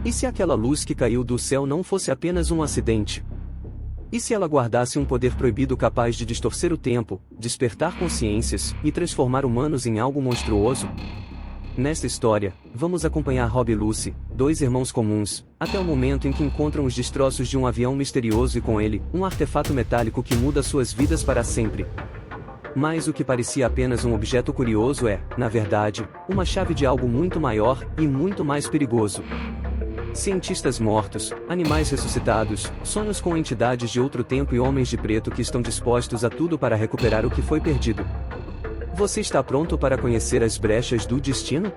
E se aquela luz que caiu do céu não fosse apenas um acidente? E se ela guardasse um poder proibido capaz de distorcer o tempo, despertar consciências e transformar humanos em algo monstruoso? Nesta história, vamos acompanhar Rob e Lucy, dois irmãos comuns, até o momento em que encontram os destroços de um avião misterioso e com ele, um artefato metálico que muda suas vidas para sempre. Mas o que parecia apenas um objeto curioso é, na verdade, uma chave de algo muito maior e muito mais perigoso. Cientistas mortos, animais ressuscitados, sonhos com entidades de outro tempo e homens de preto que estão dispostos a tudo para recuperar o que foi perdido. Você está pronto para conhecer as brechas do destino?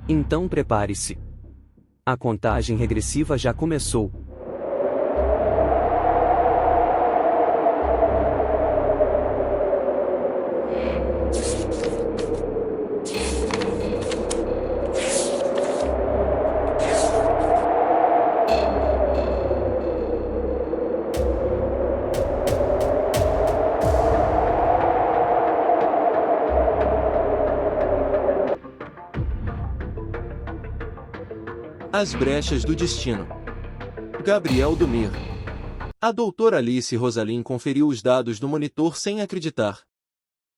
Então prepare-se. A contagem regressiva já começou. As brechas do destino. Gabriel Dumir. A doutora Alice Rosalin conferiu os dados do monitor sem acreditar.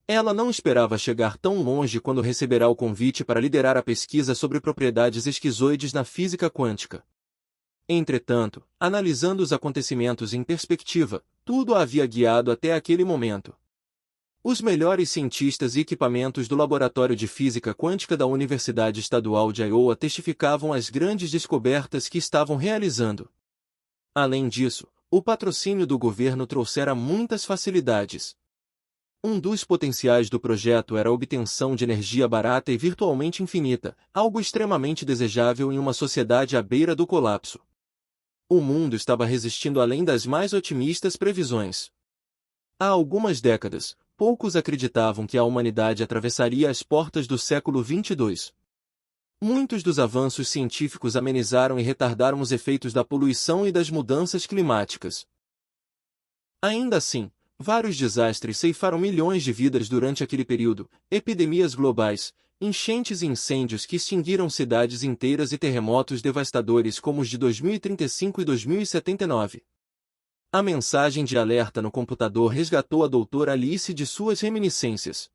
Ela não esperava chegar tão longe quando receberá o convite para liderar a pesquisa sobre propriedades esquizoides na física quântica. Entretanto, analisando os acontecimentos em perspectiva, tudo a havia guiado até aquele momento. Os melhores cientistas e equipamentos do Laboratório de Física Quântica da Universidade Estadual de Iowa testificavam as grandes descobertas que estavam realizando. Além disso, o patrocínio do governo trouxera muitas facilidades. Um dos potenciais do projeto era a obtenção de energia barata e virtualmente infinita, algo extremamente desejável em uma sociedade à beira do colapso. O mundo estava resistindo além das mais otimistas previsões. Há algumas décadas, poucos acreditavam que a humanidade atravessaria as portas do século 22. Muitos dos avanços científicos amenizaram e retardaram os efeitos da poluição e das mudanças climáticas. Ainda assim, vários desastres ceifaram milhões de vidas durante aquele período, epidemias globais, enchentes e incêndios que extinguiram cidades inteiras e terremotos devastadores como os de 2035 e 2079. A mensagem de alerta no computador resgatou a doutora Alice de suas reminiscências.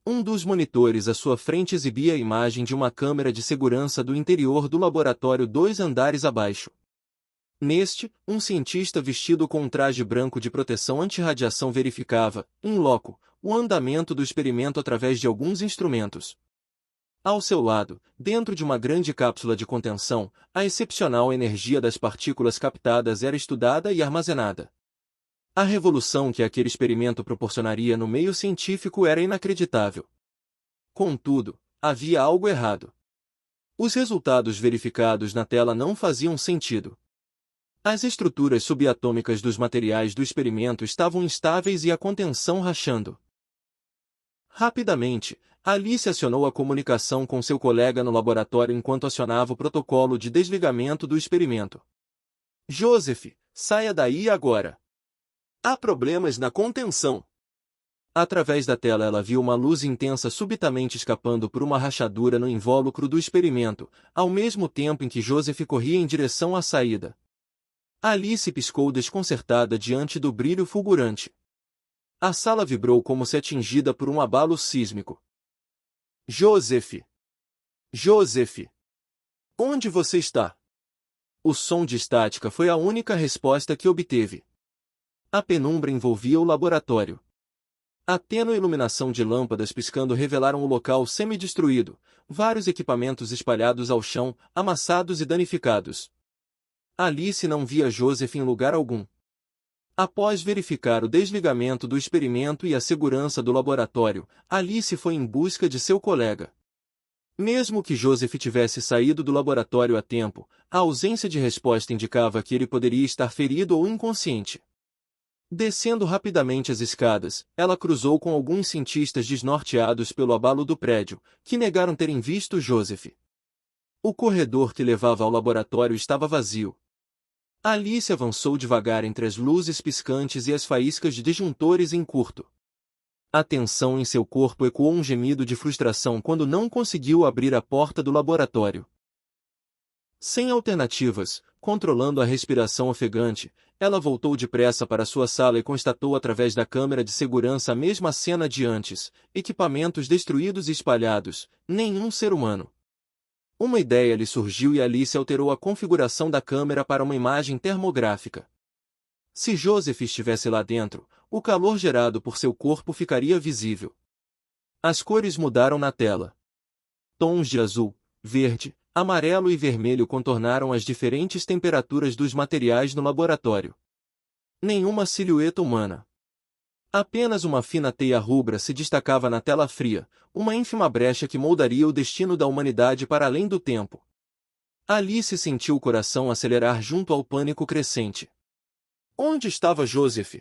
Um dos monitores à sua frente exibia a imagem de uma câmera de segurança do interior do laboratório 2 andares abaixo. Neste, um cientista vestido com um traje branco de proteção anti-radiação verificava, in loco, o andamento do experimento através de alguns instrumentos. Ao seu lado, dentro de uma grande cápsula de contenção, a excepcional energia das partículas captadas era estudada e armazenada. A revolução que aquele experimento proporcionaria no meio científico era inacreditável. Contudo, havia algo errado. Os resultados verificados na tela não faziam sentido. As estruturas subatômicas dos materiais do experimento estavam instáveis e a contenção rachando. Rapidamente, Alice acionou a comunicação com seu colega no laboratório enquanto acionava o protocolo de desligamento do experimento. Joseph, saia daí agora. Há problemas na contenção. Através da tela ela viu uma luz intensa subitamente escapando por uma rachadura no invólucro do experimento, ao mesmo tempo em que Joseph corria em direção à saída. Alice piscou desconcertada diante do brilho fulgurante. A sala vibrou como se atingida por um abalo sísmico. Joseph! Joseph! Onde você está? O som de estática foi a única resposta que obteve. A penumbra envolvia o laboratório. A tênue iluminação de lâmpadas piscando revelaram o local semi-destruído, vários equipamentos espalhados ao chão, amassados e danificados. Alice não via Joseph em lugar algum. Após verificar o desligamento do experimento e a segurança do laboratório, Alice foi em busca de seu colega. Mesmo que Joseph tivesse saído do laboratório a tempo, a ausência de resposta indicava que ele poderia estar ferido ou inconsciente. Descendo rapidamente as escadas, ela cruzou com alguns cientistas desnorteados pelo abalo do prédio, que negaram terem visto Joseph. O corredor que levava ao laboratório estava vazio. Alice avançou devagar entre as luzes piscantes e as faíscas de disjuntores em curto. A tensão em seu corpo ecoou um gemido de frustração quando não conseguiu abrir a porta do laboratório. Sem alternativas, controlando a respiração ofegante, ela voltou depressa para sua sala e constatou através da câmera de segurança a mesma cena de antes, equipamentos destruídos e espalhados, nenhum ser humano. Uma ideia lhe surgiu e Alice alterou a configuração da câmera para uma imagem termográfica. Se Joseph estivesse lá dentro, o calor gerado por seu corpo ficaria visível. As cores mudaram na tela. Tons de azul, verde, amarelo e vermelho contornaram as diferentes temperaturas dos materiais no laboratório. Nenhuma silhueta humana. Apenas uma fina teia rubra se destacava na tela fria, uma ínfima brecha que moldaria o destino da humanidade para além do tempo. Alice sentiu o coração acelerar junto ao pânico crescente. Onde estava Joseph?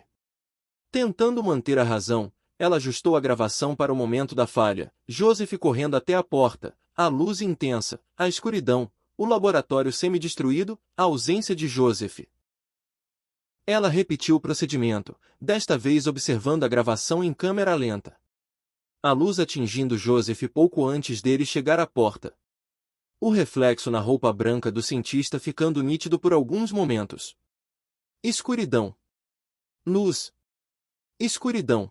Tentando manter a razão, ela ajustou a gravação para o momento da falha. Joseph correndo até a porta, a luz intensa, a escuridão, o laboratório semi-destruído, a ausência de Joseph. Ela repetiu o procedimento, desta vez observando a gravação em câmera lenta. A luz atingindo Joseph pouco antes dele chegar à porta. O reflexo na roupa branca do cientista ficando nítido por alguns momentos. Escuridão. Luz. Escuridão.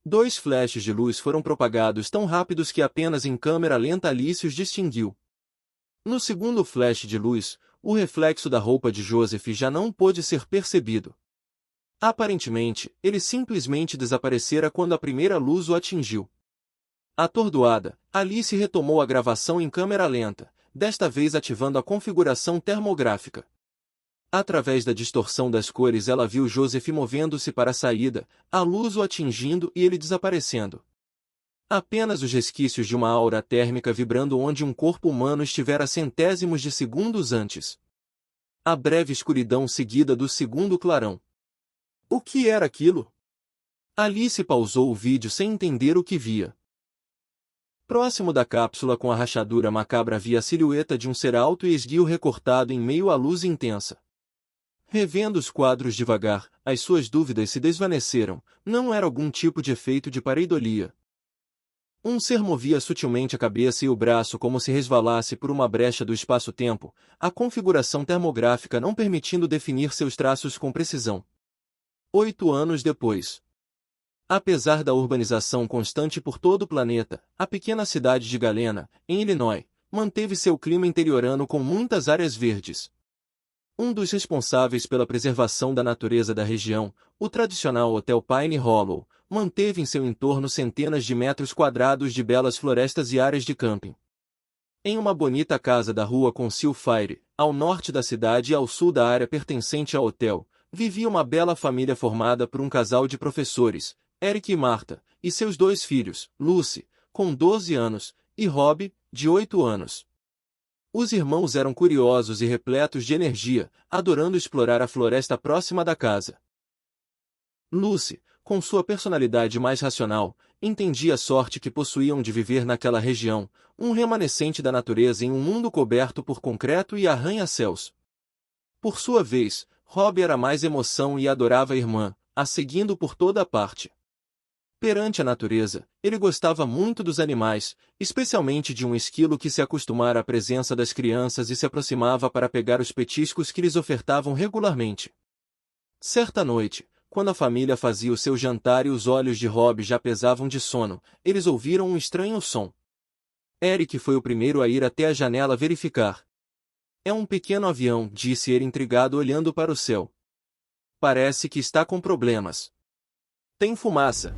2 flashes de luz foram propagados tão rápidos que apenas em câmera lenta Alice os distinguiu. No segundo flash de luz, o reflexo da roupa de Joseph já não pôde ser percebido. Aparentemente, ele simplesmente desaparecera quando a primeira luz o atingiu. Atordoada, Alice retomou a gravação em câmera lenta, desta vez ativando a configuração termográfica. Através da distorção das cores ela viu Joseph movendo-se para a saída, a luz o atingindo e ele desaparecendo. Apenas os resquícios de uma aura térmica vibrando onde um corpo humano estivera centésimos de segundos antes. A breve escuridão seguida do segundo clarão. O que era aquilo? Alice pausou o vídeo sem entender o que via. Próximo da cápsula com a rachadura macabra havia a silhueta de um ser alto e esguio recortado em meio à luz intensa. Revendo os quadros devagar, as suas dúvidas se desvaneceram, não era algum tipo de efeito de pareidolia. Um ser movia sutilmente a cabeça e o braço como se resvalasse por uma brecha do espaço-tempo, a configuração termográfica não permitindo definir seus traços com precisão. 8 anos depois. Apesar da urbanização constante por todo o planeta, a pequena cidade de Galena, em Illinois, manteve seu clima interiorano com muitas áreas verdes. Um dos responsáveis pela preservação da natureza da região, o tradicional Hotel Pine Hollow, manteve em seu entorno centenas de metros quadrados de belas florestas e áreas de camping. Em uma bonita casa da rua Conceal Fire, ao norte da cidade e ao sul da área pertencente ao hotel, vivia uma bela família formada por um casal de professores, Eric e Martha, e seus 2 filhos, Lucy, com 12 anos, e Rob, de 8 anos. Os irmãos eram curiosos e repletos de energia, adorando explorar a floresta próxima da casa. Lucy, com sua personalidade mais racional, entendia a sorte que possuíam de viver naquela região, um remanescente da natureza em um mundo coberto por concreto e arranha-céus. Por sua vez, Rob era mais emoção e adorava a irmã, a seguindo por toda a parte. Perante a natureza, ele gostava muito dos animais, especialmente de um esquilo que se acostumara à presença das crianças e se aproximava para pegar os petiscos que lhes ofertavam regularmente. Certa noite, quando a família fazia o seu jantar e os olhos de Rob já pesavam de sono, eles ouviram um estranho som. Eric foi o primeiro a ir até a janela verificar. É um pequeno avião, disse ele intrigado olhando para o céu. Parece que está com problemas. Tem fumaça.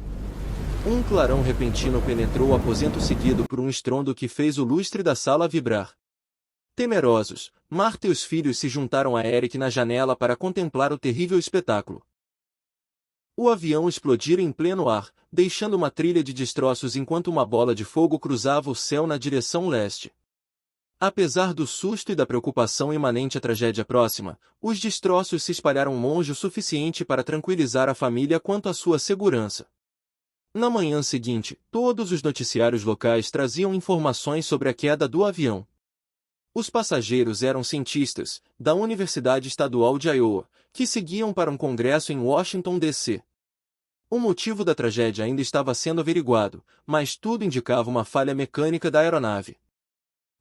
Um clarão repentino penetrou o aposento seguido por um estrondo que fez o lustre da sala vibrar. Temerosos, Martha e os filhos se juntaram a Eric na janela para contemplar o terrível espetáculo. O avião explodira em pleno ar, deixando uma trilha de destroços enquanto uma bola de fogo cruzava o céu na direção leste. Apesar do susto e da preocupação imanente à tragédia próxima, os destroços se espalharam longe o suficiente para tranquilizar a família quanto à sua segurança. Na manhã seguinte, todos os noticiários locais traziam informações sobre a queda do avião. Os passageiros eram cientistas, da Universidade Estadual de Iowa, que seguiam para um congresso em Washington, D.C. O motivo da tragédia ainda estava sendo averiguado, mas tudo indicava uma falha mecânica da aeronave.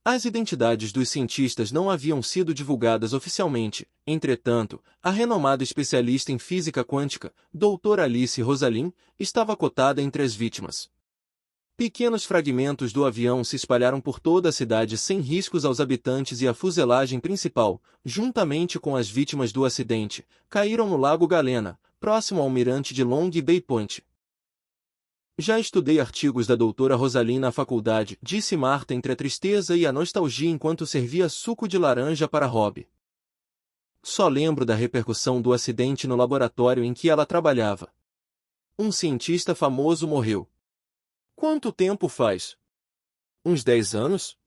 As identidades dos cientistas não haviam sido divulgadas oficialmente, entretanto, a renomada especialista em física quântica, doutora Alice Rosalin, estava cotada entre as vítimas. Pequenos fragmentos do avião se espalharam por toda a cidade sem riscos aos habitantes e a fuselagem principal, juntamente com as vítimas do acidente, caíram no Lago Galena, próximo ao mirante de Long Bay Point. Já estudei artigos da doutora Rosalin na faculdade, disse Marta entre a tristeza e a nostalgia enquanto servia suco de laranja para Rob. Só lembro da repercussão do acidente no laboratório em que ela trabalhava. Um cientista famoso morreu. Quanto tempo faz? Uns 10 anos?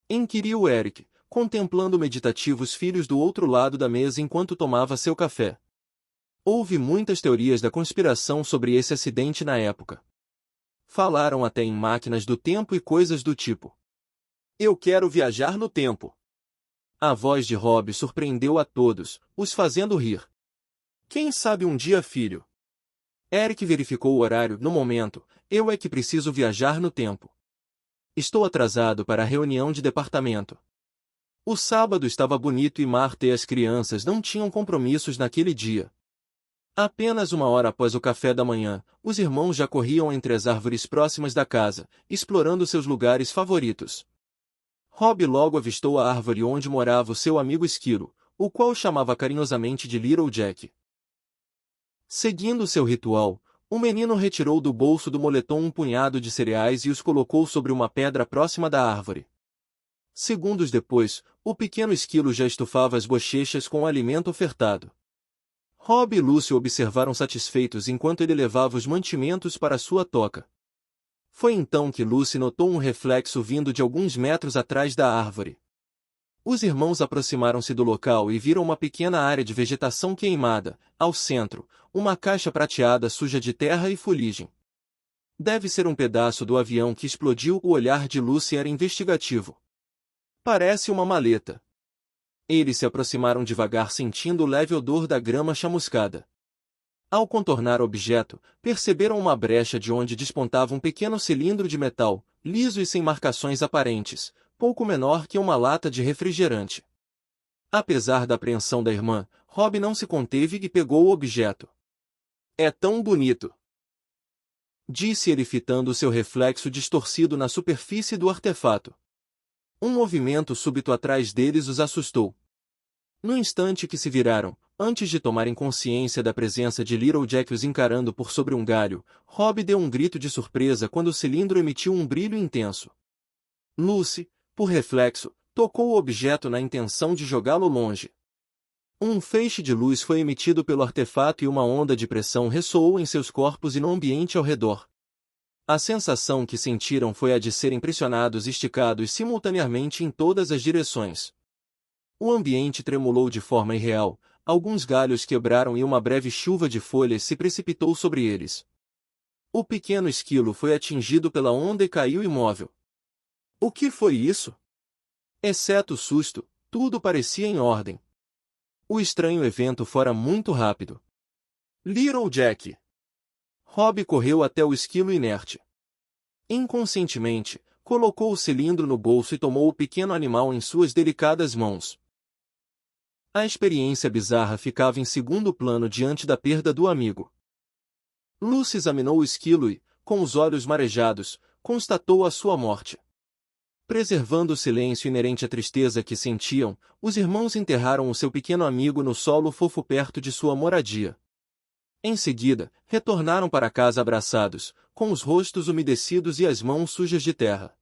Inquiriu Eric, contemplando meditativo os filhos do outro lado da mesa enquanto tomava seu café. Houve muitas teorias da conspiração sobre esse acidente na época. Falaram até em máquinas do tempo e coisas do tipo. Eu quero viajar no tempo. A voz de Rob surpreendeu a todos, os fazendo rir. Quem sabe um dia, filho? Eric verificou o horário. No momento, eu é que preciso viajar no tempo. Estou atrasado para a reunião de departamento. O sábado estava bonito e Marta e as crianças não tinham compromissos naquele dia. Apenas 1 hora após o café da manhã, os irmãos já corriam entre as árvores próximas da casa, explorando seus lugares favoritos. Rob logo avistou a árvore onde morava o seu amigo Esquilo, o qual chamava carinhosamente de Little Jack. Seguindo seu ritual, o menino retirou do bolso do moletom um punhado de cereais e os colocou sobre uma pedra próxima da árvore. Segundos depois, o pequeno Esquilo já estufava as bochechas com o alimento ofertado. Rob e Lucy observaram satisfeitos enquanto ele levava os mantimentos para sua toca. Foi então que Lucy notou um reflexo vindo de alguns metros atrás da árvore. Os irmãos aproximaram-se do local e viram uma pequena área de vegetação queimada, ao centro, uma caixa prateada suja de terra e fuligem. Deve ser um pedaço do avião que explodiu. O olhar de Lucy era investigativo. Parece uma maleta. Eles se aproximaram devagar sentindo o leve odor da grama chamuscada. Ao contornar o objeto, perceberam uma brecha de onde despontava um pequeno cilindro de metal, liso e sem marcações aparentes, pouco menor que uma lata de refrigerante. Apesar da apreensão da irmã, Rob não se conteve e pegou o objeto. É tão bonito! Disse ele fitando seu reflexo distorcido na superfície do artefato. Um movimento súbito atrás deles os assustou. No instante que se viraram, antes de tomarem consciência da presença de Little Jack os encarando por sobre um galho, Rob deu um grito de surpresa quando o cilindro emitiu um brilho intenso. Lucy, por reflexo, tocou o objeto na intenção de jogá-lo longe. Um feixe de luz foi emitido pelo artefato e uma onda de pressão ressoou em seus corpos e no ambiente ao redor. A sensação que sentiram foi a de serem pressionados e esticados simultaneamente em todas as direções. O ambiente tremulou de forma irreal, alguns galhos quebraram e uma breve chuva de folhas se precipitou sobre eles. O pequeno esquilo foi atingido pela onda e caiu imóvel. O que foi isso? Exceto o susto, tudo parecia em ordem. O estranho evento fora muito rápido. Little Jack! Rob correu até o esquilo inerte. Inconscientemente, colocou o cilindro no bolso e tomou o pequeno animal em suas delicadas mãos. A experiência bizarra ficava em segundo plano diante da perda do amigo. Lucy examinou o esquilo e, com os olhos marejados, constatou a sua morte. Preservando o silêncio inerente à tristeza que sentiam, os irmãos enterraram o seu pequeno amigo no solo fofo perto de sua moradia. Em seguida, retornaram para casa abraçados, com os rostos umedecidos e as mãos sujas de terra.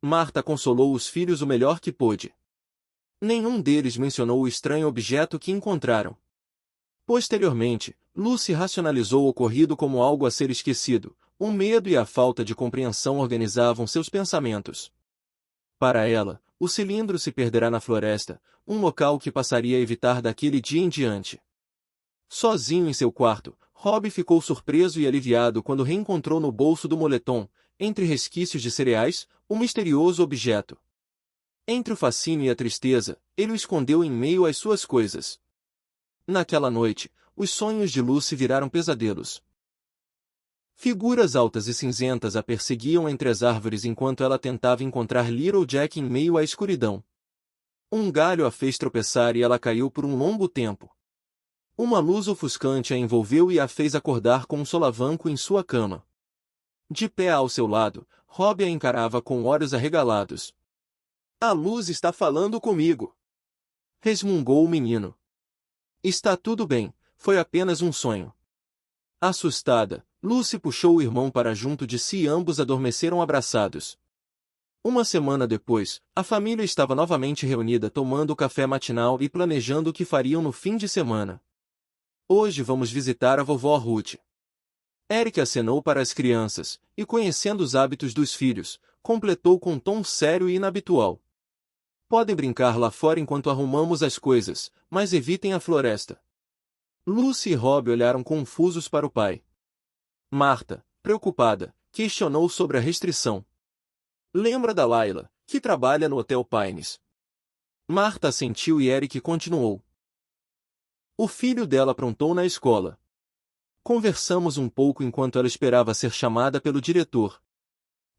Marta consolou os filhos o melhor que pôde. Nenhum deles mencionou o estranho objeto que encontraram. Posteriormente, Lucy racionalizou o ocorrido como algo a ser esquecido. O medo e a falta de compreensão organizavam seus pensamentos. Para ela, o cilindro se perderá na floresta, um local que passaria a evitar daquele dia em diante. Sozinho em seu quarto, Rob ficou surpreso e aliviado quando reencontrou no bolso do moletom, entre resquícios de cereais, o misterioso objeto. Entre o fascínio e a tristeza, ele o escondeu em meio às suas coisas. Naquela noite, os sonhos de Lucy viraram pesadelos. Figuras altas e cinzentas a perseguiam entre as árvores enquanto ela tentava encontrar Little Jack em meio à escuridão. Um galho a fez tropeçar e ela caiu por um longo tempo. Uma luz ofuscante a envolveu e a fez acordar com um solavanco em sua cama. De pé ao seu lado, Rob a encarava com olhos arregalados. "A luz está falando comigo!" resmungou o menino. "Está tudo bem, foi apenas um sonho." Assustada, Lucy puxou o irmão para junto de si e ambos adormeceram abraçados. Uma semana depois, a família estava novamente reunida tomando o café matinal e planejando o que fariam no fim de semana. "Hoje vamos visitar a vovó Ruth." Eric acenou para as crianças, e conhecendo os hábitos dos filhos, completou com um tom sério e inabitual. "Podem brincar lá fora enquanto arrumamos as coisas, mas evitem a floresta." Lucy e Rob olharam confusos para o pai. Marta, preocupada, questionou sobre a restrição. "Lembra da Layla, que trabalha no Hotel Pines?" Marta assentiu e Eric continuou. "O filho dela aprontou na escola. Conversamos um pouco enquanto ela esperava ser chamada pelo diretor.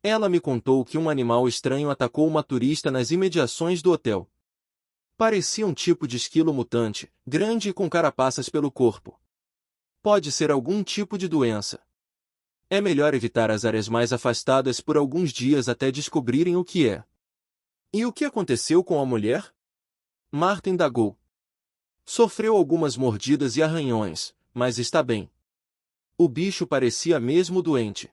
Ela me contou que um animal estranho atacou uma turista nas imediações do hotel. Parecia um tipo de esquilo mutante, grande e com carapaças pelo corpo. Pode ser algum tipo de doença. É melhor evitar as áreas mais afastadas por alguns dias até descobrirem o que é." "E o que aconteceu com a mulher?" Marta indagou. "Sofreu algumas mordidas e arranhões, mas está bem. O bicho parecia mesmo doente.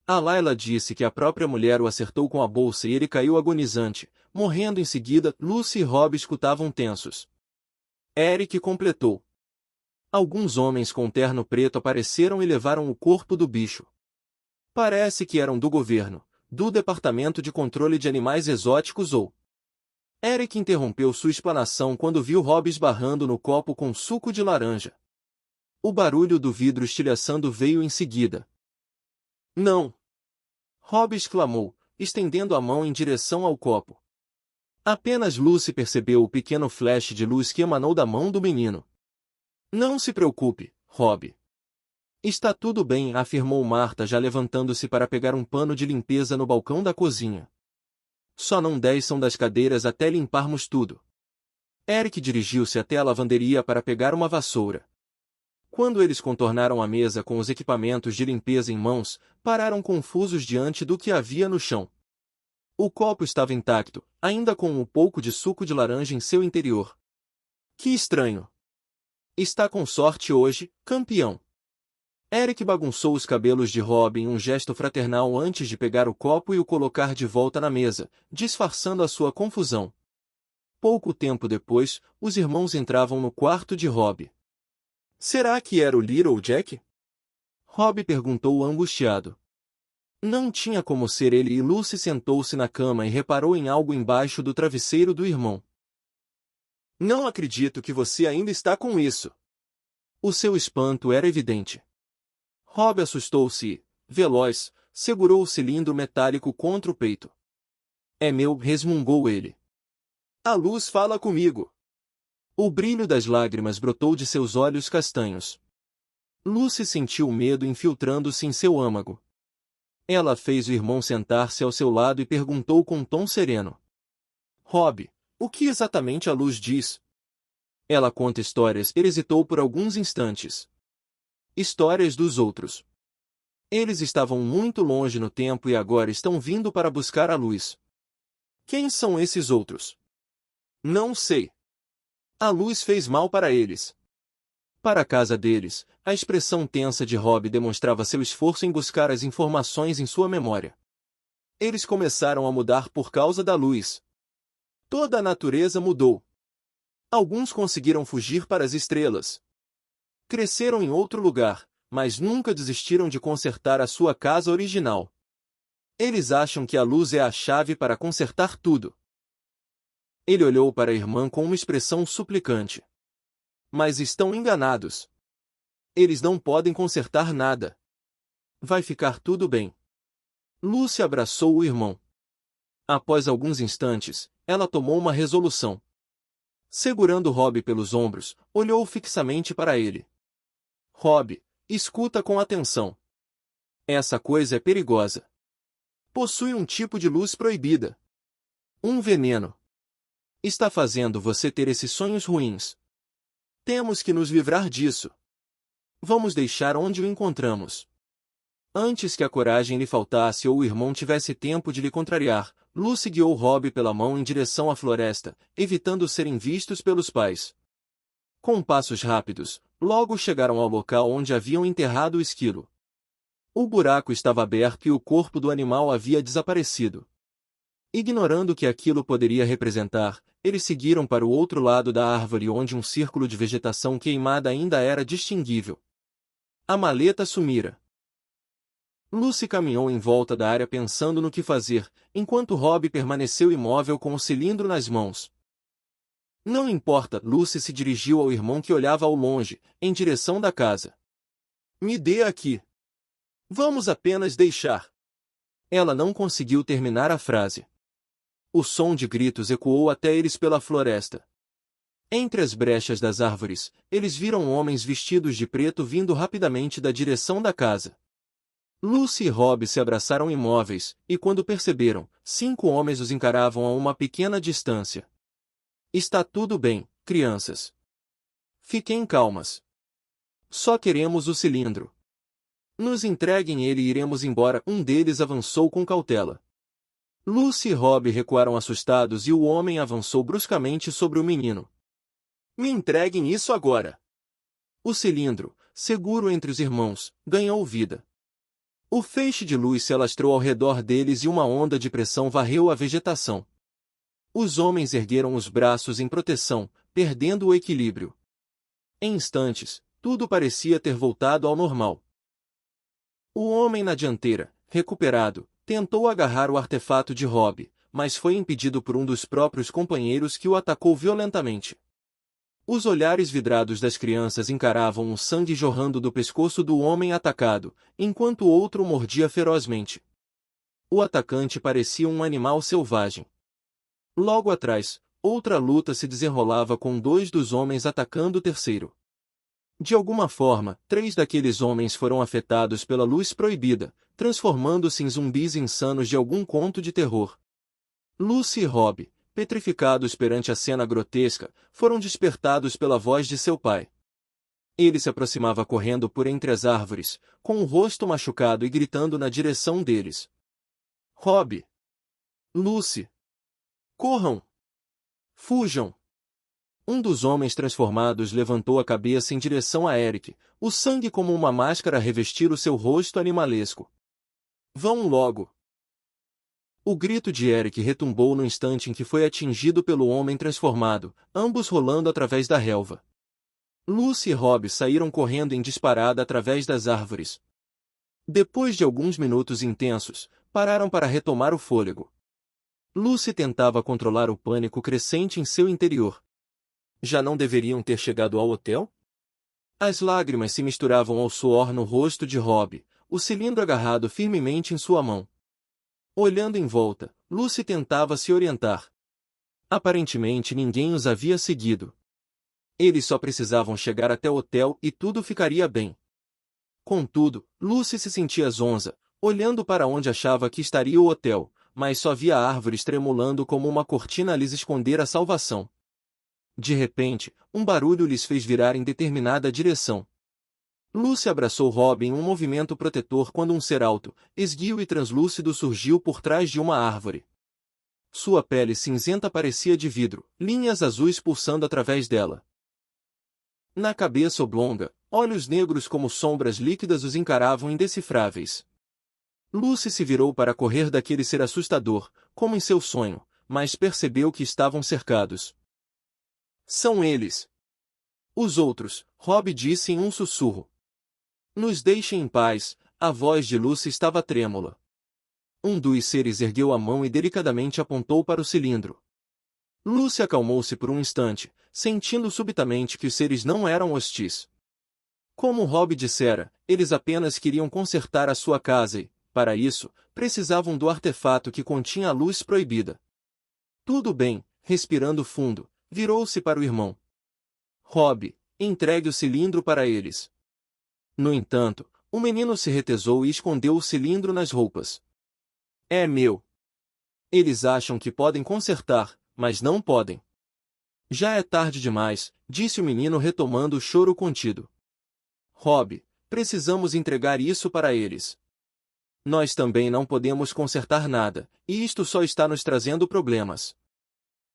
A Layla disse que a própria mulher o acertou com a bolsa e ele caiu agonizante, morrendo em seguida." Lucy e Rob escutavam tensos. Eric completou. "Alguns homens com terno preto apareceram e levaram o corpo do bicho. Parece que eram do governo, do Departamento de Controle de Animais Exóticos ou..." Eric interrompeu sua explanação quando viu Rob esbarrando no copo com suco de laranja. O barulho do vidro estilhaçando veio em seguida. "Não!" Rob exclamou, estendendo a mão em direção ao copo. Apenas Lucy percebeu o pequeno flash de luz que emanou da mão do menino. "Não se preocupe, Rob. Está tudo bem", afirmou Marta já levantando-se para pegar um pano de limpeza no balcão da cozinha. "Só não desçam das cadeiras até limparmos tudo." Eric dirigiu-se até a lavanderia para pegar uma vassoura. Quando eles contornaram a mesa com os equipamentos de limpeza em mãos, pararam confusos diante do que havia no chão. O copo estava intacto, ainda com um pouco de suco de laranja em seu interior. "Que estranho. Está com sorte hoje, campeão." Eric bagunçou os cabelos de Rob em um gesto fraternal antes de pegar o copo e o colocar de volta na mesa, disfarçando a sua confusão. Pouco tempo depois, os irmãos entravam no quarto de Rob. "Será que era o Little Jack?" Rob perguntou angustiado. Não tinha como ser ele e Lucy sentou-se na cama e reparou em algo embaixo do travesseiro do irmão. "Não acredito que você ainda está com isso." O seu espanto era evidente. Rob assustou-se e, veloz, segurou o cilindro metálico contra o peito. "É meu", resmungou ele. "A luz fala comigo." O brilho das lágrimas brotou de seus olhos castanhos. Lucy sentiu o medo infiltrando-se em seu âmago. Ela fez o irmão sentar-se ao seu lado e perguntou com um tom sereno. "Rob, o que exatamente a luz diz?" "Ela conta histórias." Ele hesitou por alguns instantes. "Histórias dos outros. Eles estavam muito longe no tempo e agora estão vindo para buscar a luz." "Quem são esses outros?" "Não sei. A luz fez mal para eles." Para a casa deles, a expressão tensa de Rob demonstrava seu esforço em buscar as informações em sua memória. Eles começaram a mudar por causa da luz. Toda a natureza mudou. Alguns conseguiram fugir para as estrelas. Cresceram em outro lugar, mas nunca desistiram de consertar a sua casa original. Eles acham que a luz é a chave para consertar tudo. Ele olhou para a irmã com uma expressão suplicante. "Mas estão enganados. Eles não podem consertar nada. Vai ficar tudo bem." Lucy abraçou o irmão. Após alguns instantes, ela tomou uma resolução. Segurando Rob pelos ombros, olhou fixamente para ele. "Rob, escuta com atenção. Essa coisa é perigosa. Possui um tipo de luz proibida. Um veneno. Está fazendo você ter esses sonhos ruins. Temos que nos livrar disso. Vamos deixar onde o encontramos. Antes que a coragem lhe faltasse ou o irmão tivesse tempo de lhe contrariar, Lucy guiou Rob pela mão em direção à floresta, evitando serem vistos pelos pais. Com passos rápidos, logo chegaram ao local onde haviam enterrado o esquilo. O buraco estava aberto e o corpo do animal havia desaparecido. Ignorando o que aquilo poderia representar, eles seguiram para o outro lado da árvore onde um círculo de vegetação queimada ainda era distinguível. A maleta sumira. Lucy caminhou em volta da área pensando no que fazer, enquanto Rob permaneceu imóvel com o cilindro nas mãos. Não importa, Lucy se dirigiu ao irmão que olhava ao longe, em direção da casa. Me dê aqui. Vamos apenas deixar. Ela não conseguiu terminar a frase. O som de gritos ecoou até eles pela floresta. Entre as brechas das árvores, eles viram homens vestidos de preto vindo rapidamente da direção da casa. Lucy e Rob se abraçaram imóveis, e quando perceberam, 5 homens os encaravam a uma pequena distância. Está tudo bem, crianças. Fiquem calmas. Só queremos o cilindro. Nos entreguem ele e iremos embora. Um deles avançou com cautela. Lucy e Rob recuaram assustados e o homem avançou bruscamente sobre o menino. Me entreguem isso agora. O cilindro, seguro entre os irmãos, ganhou vida. O feixe de luz se alastrou ao redor deles e uma onda de pressão varreu a vegetação. Os homens ergueram os braços em proteção, perdendo o equilíbrio. Em instantes, tudo parecia ter voltado ao normal. O homem na dianteira, recuperado, tentou agarrar o artefato de Rob, mas foi impedido por um dos próprios companheiros que o atacou violentamente. Os olhares vidrados das crianças encaravam o sangue jorrando do pescoço do homem atacado, enquanto o outro mordia ferozmente. O atacante parecia um animal selvagem. Logo atrás, outra luta se desenrolava com 2 dos homens atacando o terceiro. De alguma forma, 3 daqueles homens foram afetados pela luz proibida, transformando-se em zumbis insanos de algum conto de terror. Lucy e Rob, petrificados perante a cena grotesca, foram despertados pela voz de seu pai. Ele se aproximava correndo por entre as árvores, com o rosto machucado e gritando na direção deles. Rob! Lucy! Corram! Fujam! Um dos homens transformados levantou a cabeça em direção a Eric, o sangue como uma máscara a revestir o seu rosto animalesco. Vão logo! O grito de Eric retumbou no instante em que foi atingido pelo homem transformado, ambos rolando através da relva. Lucy e Rob saíram correndo em disparada através das árvores. Depois de alguns minutos intensos, pararam para retomar o fôlego. Lucy tentava controlar o pânico crescente em seu interior. Já não deveriam ter chegado ao hotel? As lágrimas se misturavam ao suor no rosto de Rob, o cilindro agarrado firmemente em sua mão. Olhando em volta, Lucy tentava se orientar. Aparentemente ninguém os havia seguido. Eles só precisavam chegar até o hotel e tudo ficaria bem. Contudo, Lucy se sentia zonza, olhando para onde achava que estaria o hotel, mas só via árvores tremulando como uma cortina a lhes esconder a salvação. De repente, um barulho lhes fez virar em determinada direção. Lucy abraçou Rob em um movimento protetor quando um ser alto, esguio e translúcido surgiu por trás de uma árvore. Sua pele cinzenta parecia de vidro, linhas azuis pulsando através dela. Na cabeça oblonga, olhos negros como sombras líquidas os encaravam indecifráveis. Lucy se virou para correr daquele ser assustador, como em seu sonho, mas percebeu que estavam cercados. São eles. Os outros, Rob disse em um sussurro. Nos deixem em paz, a voz de Lucy estava trêmula. Um dos seres ergueu a mão e delicadamente apontou para o cilindro. Lucy acalmou-se por um instante, sentindo subitamente que os seres não eram hostis. Como Rob dissera, eles apenas queriam consertar a sua casa e, para isso, precisavam do artefato que continha a luz proibida. Tudo bem, respirando fundo, virou-se para o irmão. Rob, entregue o cilindro para eles. No entanto, O menino se retesou e escondeu o cilindro nas roupas. É meu. Eles acham que podem consertar, mas não podem. Já é tarde demais, disse o menino retomando o choro contido. Rob, precisamos entregar isso para eles. Nós também não podemos consertar nada, e isto só está nos trazendo problemas.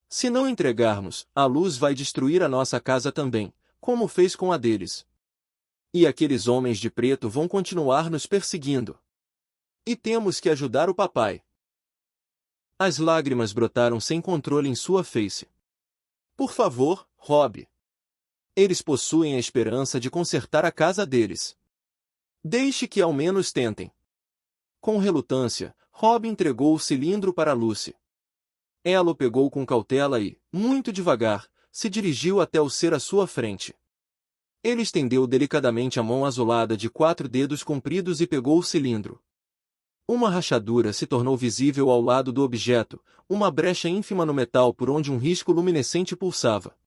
Se não entregarmos, a luz vai destruir a nossa casa também, como fez com a deles. E aqueles homens de preto vão continuar nos perseguindo. E temos que ajudar o papai. As lágrimas brotaram sem controle em sua face. Por favor, Rob. Eles possuem a esperança de consertar a casa deles. Deixe que ao menos tentem. Com relutância, Rob entregou o cilindro para Lucy. Ela o pegou com cautela e, muito devagar, se dirigiu até o ser à sua frente. Ele estendeu delicadamente a mão azulada de 4 dedos compridos e pegou o cilindro. Uma rachadura se tornou visível ao lado do objeto, uma brecha ínfima no metal por onde um risco luminescente pulsava.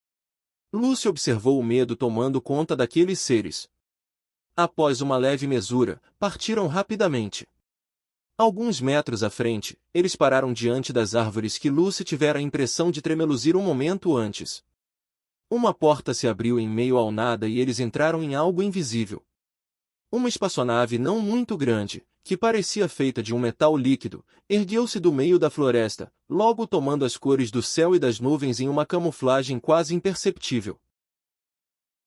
Lucy observou o medo tomando conta daqueles seres. Após uma leve mesura, partiram rapidamente. Alguns metros à frente, eles pararam diante das árvores que Lucy tivera a impressão de tremeluzir um momento antes. Uma porta se abriu em meio ao nada e eles entraram em algo invisível. Uma espaçonave não muito grande, que parecia feita de um metal líquido, ergueu-se do meio da floresta, logo tomando as cores do céu e das nuvens em uma camuflagem quase imperceptível.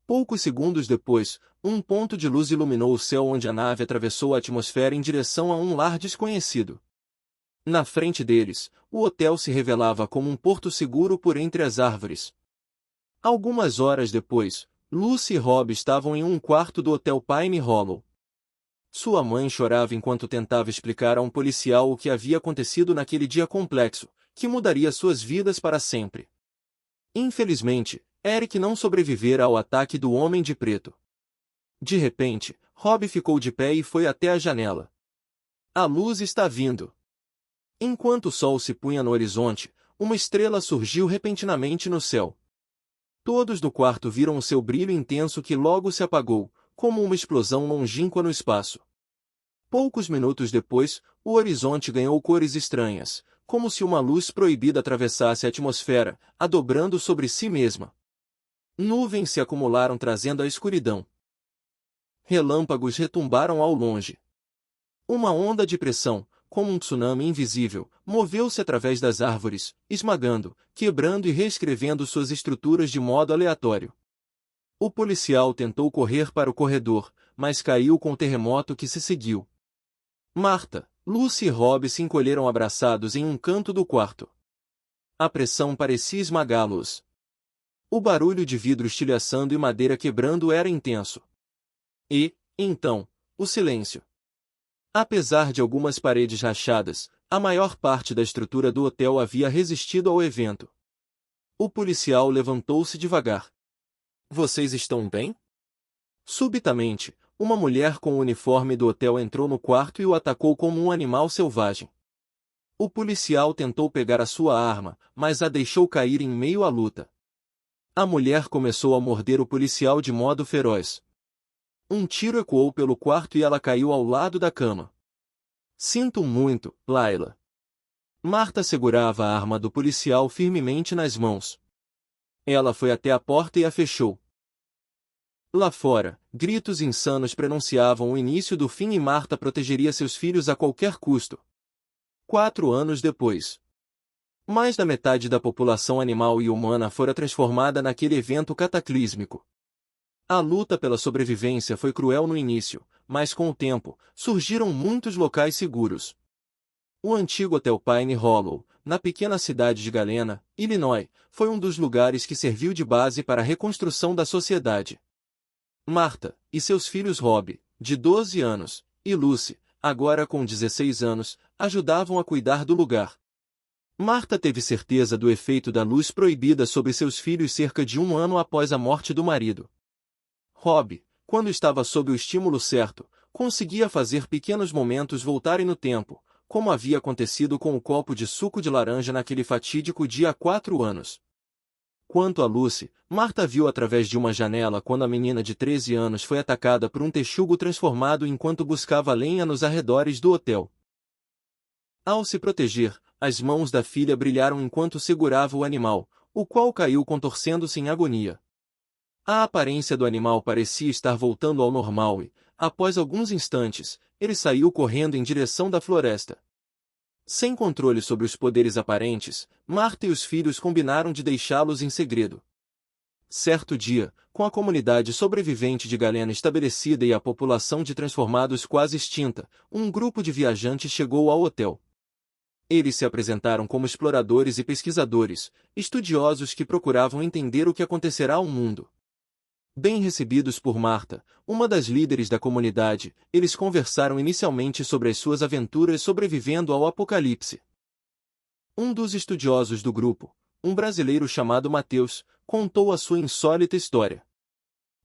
Poucos segundos depois, um ponto de luz iluminou o céu onde a nave atravessou a atmosfera em direção a um lar desconhecido. Na frente deles, o hotel se revelava como um porto seguro por entre as árvores. Algumas horas depois, Lucy e Rob estavam em um quarto do Hotel Pine Hollow. Sua mãe chorava enquanto tentava explicar a um policial o que havia acontecido naquele dia complexo, que mudaria suas vidas para sempre. Infelizmente, Eric não sobrevivera ao ataque do Homem de Preto. De repente, Rob ficou de pé e foi até a janela. A luz está vindo. Enquanto o sol se punha no horizonte, uma estrela surgiu repentinamente no céu. Todos do quarto viram o seu brilho intenso que logo se apagou, como uma explosão longínqua no espaço. Poucos minutos depois, o horizonte ganhou cores estranhas, como se uma luz proibida atravessasse a atmosfera, a dobrando sobre si mesma. Nuvens se acumularam trazendo a escuridão. Relâmpagos retumbaram ao longe. Uma onda de pressão, como um tsunami invisível, moveu-se através das árvores, esmagando, quebrando e reescrevendo suas estruturas de modo aleatório. O policial tentou correr para o corredor, mas caiu com o terremoto que se seguiu. Marta, Lucy e Rob se encolheram abraçados em um canto do quarto. A pressão parecia esmagá-los. O barulho de vidro estilhaçando e madeira quebrando era intenso. E, então, o silêncio. Apesar de algumas paredes rachadas, a maior parte da estrutura do hotel havia resistido ao evento. O policial levantou-se devagar. Vocês estão bem? Subitamente, uma mulher com o uniforme do hotel entrou no quarto e o atacou como um animal selvagem. O policial tentou pegar a sua arma, mas a deixou cair em meio à luta. A mulher começou a morder o policial de modo feroz. Um tiro ecoou pelo quarto e ela caiu ao lado da cama. Sinto muito, Layla. Marta segurava a arma do policial firmemente nas mãos. Ela foi até a porta e a fechou. Lá fora, gritos insanos prenunciavam o início do fim e Marta protegeria seus filhos a qualquer custo. 4 anos depois. Mais da metade da população animal e humana fora transformada naquele evento cataclísmico. A luta pela sobrevivência foi cruel no início, mas com o tempo, surgiram muitos locais seguros. O antigo Hotel Pine Hollow, na pequena cidade de Galena, Illinois, foi um dos lugares que serviu de base para a reconstrução da sociedade. Marta, e seus filhos Rob, de 12 anos, e Lucy, agora com 16 anos, ajudavam a cuidar do lugar. Marta teve certeza do efeito da luz proibida sobre seus filhos cerca de 1 ano após a morte do marido. Rob, quando estava sob o estímulo certo, conseguia fazer pequenos momentos voltarem no tempo, como havia acontecido com o copo de suco de laranja naquele fatídico dia há 4 anos. Quanto a Lucy, Marta viu através de uma janela quando a menina de 13 anos foi atacada por um texugo transformado enquanto buscava lenha nos arredores do hotel. Ao se proteger, as mãos da filha brilharam enquanto segurava o animal, o qual caiu contorcendo-se em agonia. A aparência do animal parecia estar voltando ao normal e, após alguns instantes, ele saiu correndo em direção da floresta. Sem controle sobre os poderes aparentes, Marta e os filhos combinaram de deixá-los em segredo. Certo dia, com a comunidade sobrevivente de Galena estabelecida e a população de transformados quase extinta, um grupo de viajantes chegou ao hotel. Eles se apresentaram como exploradores e pesquisadores, estudiosos que procuravam entender o que acontecerá ao mundo. Bem recebidos por Marta, uma das líderes da comunidade, eles conversaram inicialmente sobre as suas aventuras sobrevivendo ao apocalipse. Um dos estudiosos do grupo, um brasileiro chamado Matheus, contou a sua insólita história.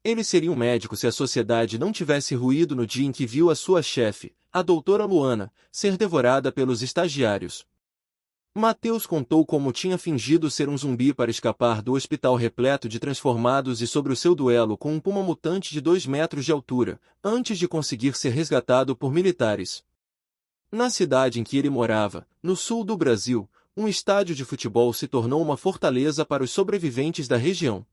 Ele seria um médico se a sociedade não tivesse ruído no dia em que viu a sua chefe, a doutora Luana, ser devorada pelos estagiários. Matheus contou como tinha fingido ser um zumbi para escapar do hospital repleto de transformados e sobre o seu duelo com um puma mutante de 2 metros de altura, antes de conseguir ser resgatado por militares. Na cidade em que ele morava, no sul do Brasil, um estádio de futebol se tornou uma fortaleza para os sobreviventes da região.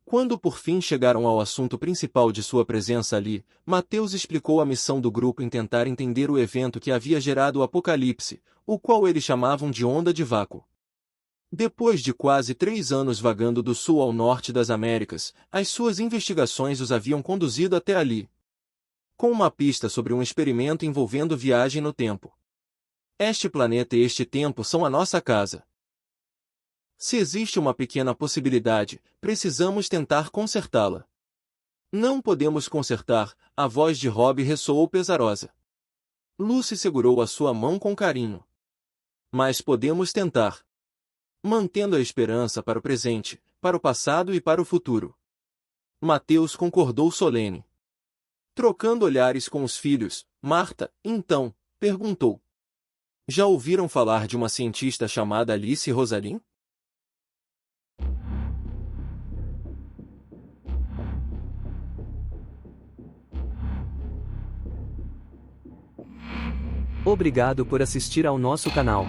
Quando por fim chegaram ao assunto principal de sua presença ali, Matheus explicou a missão do grupo em tentar entender o evento que havia gerado o apocalipse, o qual eles chamavam de onda de vácuo. Depois de quase 3 anos vagando do sul ao norte das Américas, as suas investigações os haviam conduzido até ali, com uma pista sobre um experimento envolvendo viagem no tempo. Este planeta e este tempo são a nossa casa. Se existe uma pequena possibilidade, precisamos tentar consertá-la. Não podemos consertar, a voz de Rob ressoou pesarosa. Lucy segurou a sua mão com carinho. Mas podemos tentar. Mantendo a esperança para o presente, para o passado e para o futuro. Matheus concordou solene. Trocando olhares com os filhos, Marta, então, perguntou. Já ouviram falar de uma cientista chamada Alice Rosalim? Obrigado por assistir ao nosso canal.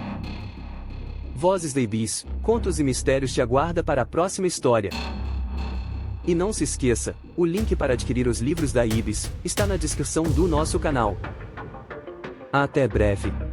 Vozes da Ibis, Contos e Mistérios te aguarda para a próxima história. E não se esqueça, o link para adquirir os livros da Ibis está na descrição do nosso canal. Até breve.